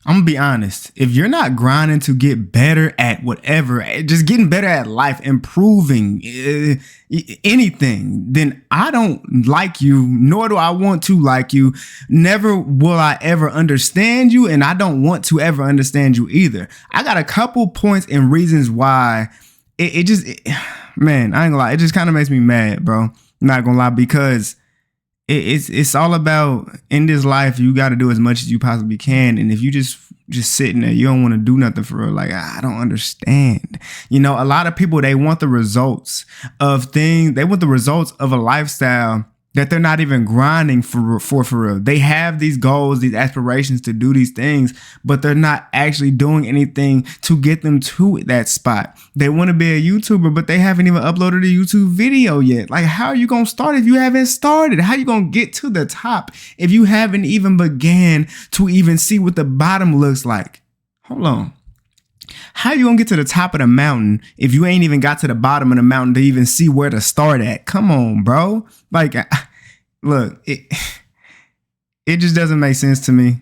I'm gonna be honest. If you're not grinding to get better at whatever, just getting better at life, improving anything, then I don't like you, nor do I want to like you. Never will I ever understand you, and I don't want to ever understand you either. I got a couple points and reasons why man, I ain't gonna lie. It just kind of makes me mad, bro. I'm not gonna lie, because it's all about, in this life, you got to do as much as you possibly can. And if you just sitting there, you don't want to do nothing for real. Like, I don't understand. You know, a lot of people, they want the results of things. They want the results of a lifestyle that they're not even grinding for real. They have these goals, these aspirations to do these things, but they're not actually doing anything to get them to that spot. They want to be a YouTuber, but they haven't even uploaded a YouTube video yet. Like, how are you going to start if you haven't started? How are you going to get to the top if you haven't even began to even see what the bottom looks like? Hold on. How you gonna get to the top of the mountain if you ain't even got to the bottom of the mountain to even see where to start at? Come on, bro. Like, look, it just doesn't make sense to me.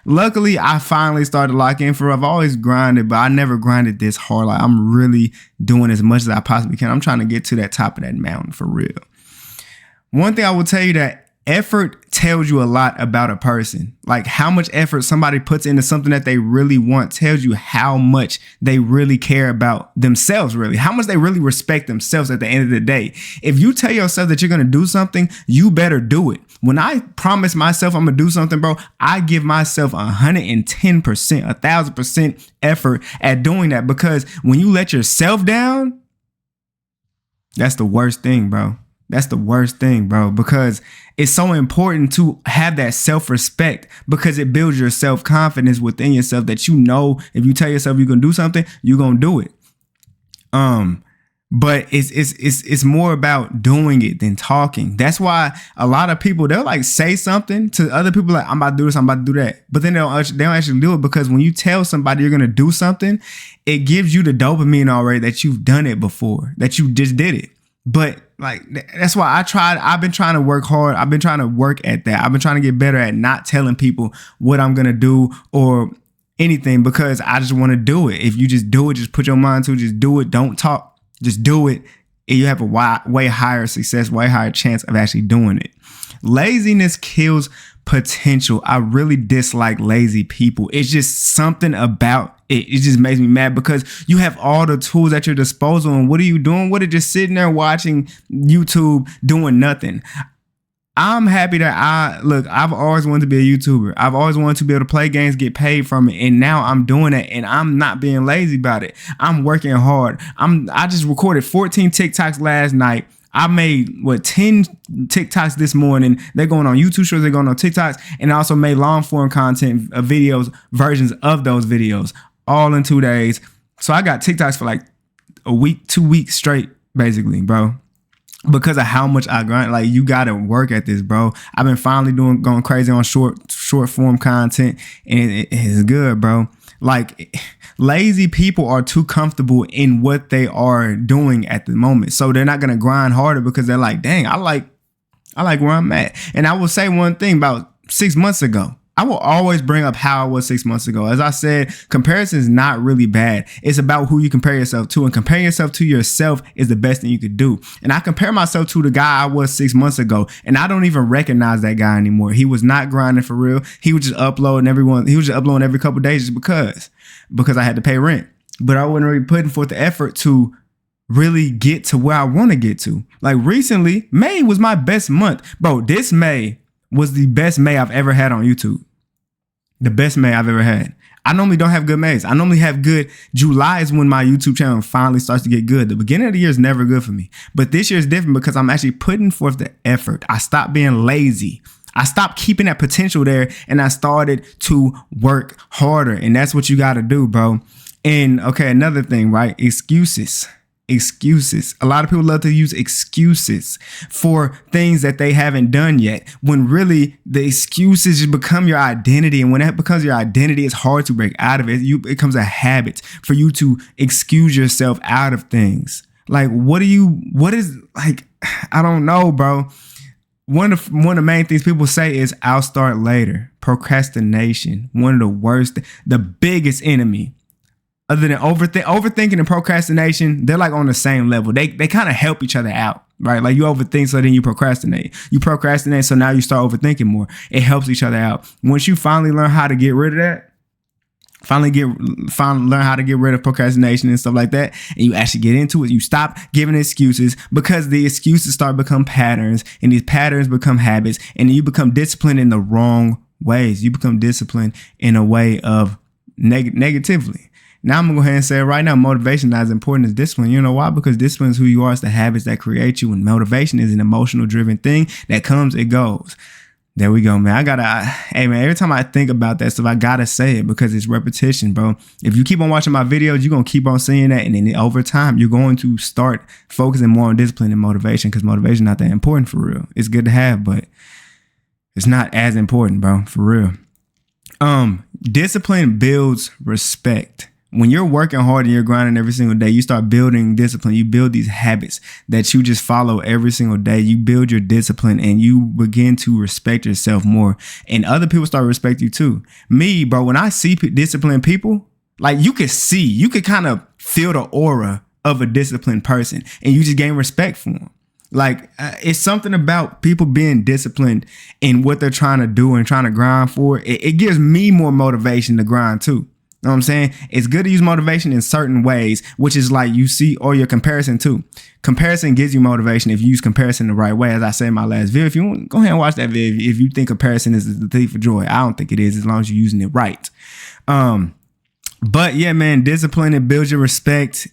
Luckily, I finally started locking in for. I've always grinded, but I never grinded this hard. Like, I'm really doing as much as I possibly can. I'm trying to get to that top of that mountain for real. One thing I will tell you, that effort tells you a lot about a person. Like, how much effort somebody puts into something that they really want tells you how much they really care about themselves, really, how much they really respect themselves at the end of the day. If you tell yourself that you're going to do something, you better do it. When I promise myself I'm going to do something, bro, I give myself 110%, 1,000% effort at doing that, because when you let yourself down, that's the worst thing, bro. That's the worst thing, bro, because it's so important to have that self-respect, because it builds your self-confidence within yourself, that you know if you tell yourself you're going to do something, you're going to do it. But it's more about doing it than talking. That's why a lot of people, they'll like say something to other people like, I'm about to do this, I'm about to do that. But then they don't actually do it, because when you tell somebody you're going to do something, it gives you the dopamine already that you've done it before, that you just did it. But like, that's why I've been trying to work hard. I've been trying to work at that. I've been trying to get better at not telling people what I'm going to do or anything, because I just want to do it. If you just do it, just put your mind to it, just do it. Don't talk, just do it. And you have a way higher success, way higher chance of actually doing it. Laziness kills potential. I really dislike lazy people. It's just something about it. It just makes me mad, because you have all the tools at your disposal, and what are you doing? What are just sitting there watching YouTube doing nothing? I'm happy that I've always wanted to be a YouTuber. I've always wanted to be able to play games, get paid from it. And now I'm doing it, and I'm not being lazy about it. I'm working hard. I just recorded 14 TikToks last night. I made 10 TikToks this morning. They're going on YouTube shows, they're going on TikToks, and I also made long form content videos, versions of those videos, all in 2 days. So I got TikToks for like a week, 2 weeks straight, basically, bro. Because of how much I grind. Like, you gotta work at this, bro. I've been finally going crazy on short form content, and it is good, bro. Like, lazy people are too comfortable in what they are doing at the moment, so they're not gonna grind harder, because they're like, dang, I like where I'm at. And I will say one thing about 6 months ago. I will always bring up how I was 6 months ago. As I said, comparison is not really bad. It's about who you compare yourself to, and comparing yourself to yourself is the best thing you could do. And I compare myself to the guy I was 6 months ago, and I don't even recognize that guy anymore. He was not grinding for real. He was just uploading every couple of days just because I had to pay rent. But I wasn't really putting forth the effort to really get to where I want to get to. Like, recently, May was my best month. Bro, this May was the best May I've ever had on YouTube. The best May I've ever had. I normally don't have good Mays. I normally have good July is when my YouTube channel finally starts to get good. The beginning of the year is never good for me. But this year is different, because I'm actually putting forth the effort. I stopped being lazy. I stopped keeping that potential there, and I started to work harder. And that's what you got to do, bro. And okay, another thing, right? Excuses. A lot of people love to use excuses for things that they haven't done yet, when really the excuses just become your identity. And when that becomes your identity, it's hard to break out of it. It becomes a habit for you to excuse yourself out of things. Like, I don't know, bro. one of the main things people say is I'll start later. Procrastination. One of the worst, the biggest enemy. Other than overthinking and procrastination, they're like on the same level. They kind of help each other out, right? Like you overthink, so then you procrastinate. You procrastinate, so now you start overthinking more. It helps each other out. Once you finally learn how to get rid of that, learn how to get rid of procrastination and stuff like that, and you actually get into it, you stop giving excuses, because the excuses start to become patterns, and these patterns become habits, and you become disciplined in the wrong ways. You become disciplined in a way of negatively. Now I'm gonna go ahead and say it right now, motivation is not as important as discipline. You know why? Because discipline is who you are. It's the habits that create you, and motivation is an emotional driven thing that comes, it goes. There we go, man. Hey man, every time I think about that stuff, I gotta say it because it's repetition, bro. If you keep on watching my videos, you're gonna keep on seeing that. And then over time, you're going to start focusing more on discipline and motivation, because motivation is not that important for real. It's good to have, but it's not as important, bro, for real. Discipline builds respect. When you're working hard and you're grinding every single day, you start building discipline. You build these habits that you just follow every single day. You build your discipline and you begin to respect yourself more. And other people start to respect you too. Me, bro, when I see disciplined people, like you could kind of feel the aura of a disciplined person, and you just gain respect for them. Like it's something about people being disciplined in what they're trying to do and trying to grind for. It gives me more motivation to grind too. You know what I'm saying? It's good to use motivation in certain ways, which is like you see, or your comparison too. Comparison gives you motivation if you use comparison the right way. As I said in my last video, if you want, go ahead and watch that video. If you think comparison is the thief of joy, I don't think it is, as long as you're using it right. But yeah, man, discipline, it builds your respect.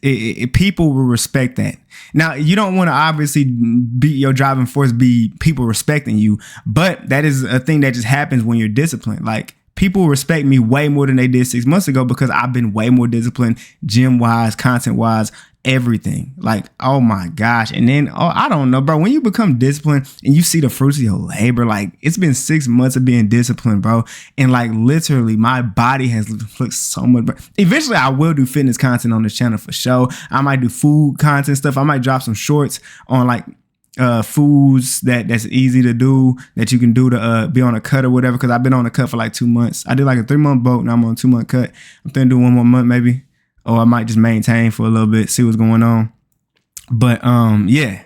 People will respect that. Now, you don't want to obviously be your driving force, be people respecting you, but that is a thing that just happens when you're disciplined. Like, people respect me way more than they did 6 months ago because I've been way more disciplined, gym wise, content wise, everything. Like, oh my gosh. And then, I don't know, bro, when you become disciplined and you see the fruits of your labor, like it's been 6 months of being disciplined, bro. And like literally my body has looked so much better. Eventually I will do fitness content on this channel for sure. I might do food content stuff. I might drop some shorts on like foods that's easy to do, that you can do to be on a cut or whatever, because I've been on a cut for like 2 months. I did like a 3-month bulk, now I'm on a 2-month cut. I'm thinking do 1 more month maybe, or I might just maintain for a little bit, see what's going on. But yeah,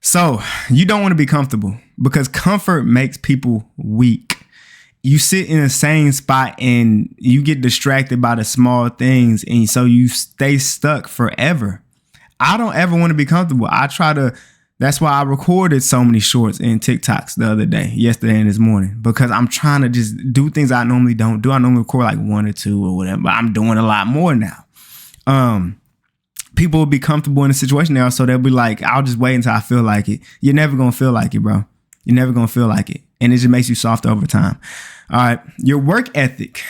so you don't want to be comfortable, because comfort makes people weak. You sit in the same spot and you get distracted by the small things, and so you stay stuck forever. I don't ever want to be comfortable. That's why I recorded so many shorts and TikToks the other day, yesterday and this morning, because I'm trying to just do things I normally don't do. I normally record like 1 or 2 or whatever, but I'm doing a lot more now. People will be comfortable in a situation now, so they'll be like, I'll just wait until I feel like it. You're never going to feel like it, bro. You're never going to feel like it. And it just makes you soft over time. All right. Your work ethic.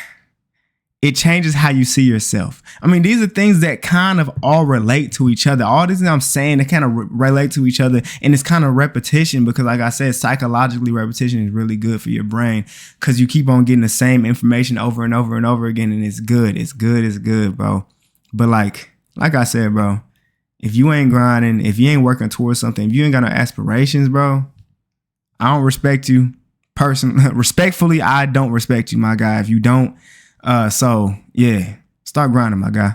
It changes how you see yourself. I mean, these are things that kind of all relate to each other. All these things I'm saying, they kind of relate to each other. And it's kind of repetition, because like I said, psychologically, repetition is really good for your brain, because you keep on getting the same information over and over and over again. And it's good. It's good. It's good, bro. But like I said, bro, if you ain't grinding, if you ain't working towards something, if you ain't got no aspirations, bro, I don't respect you. Respectfully, I don't respect you, my guy, if you don't. So yeah, start grinding, my guy.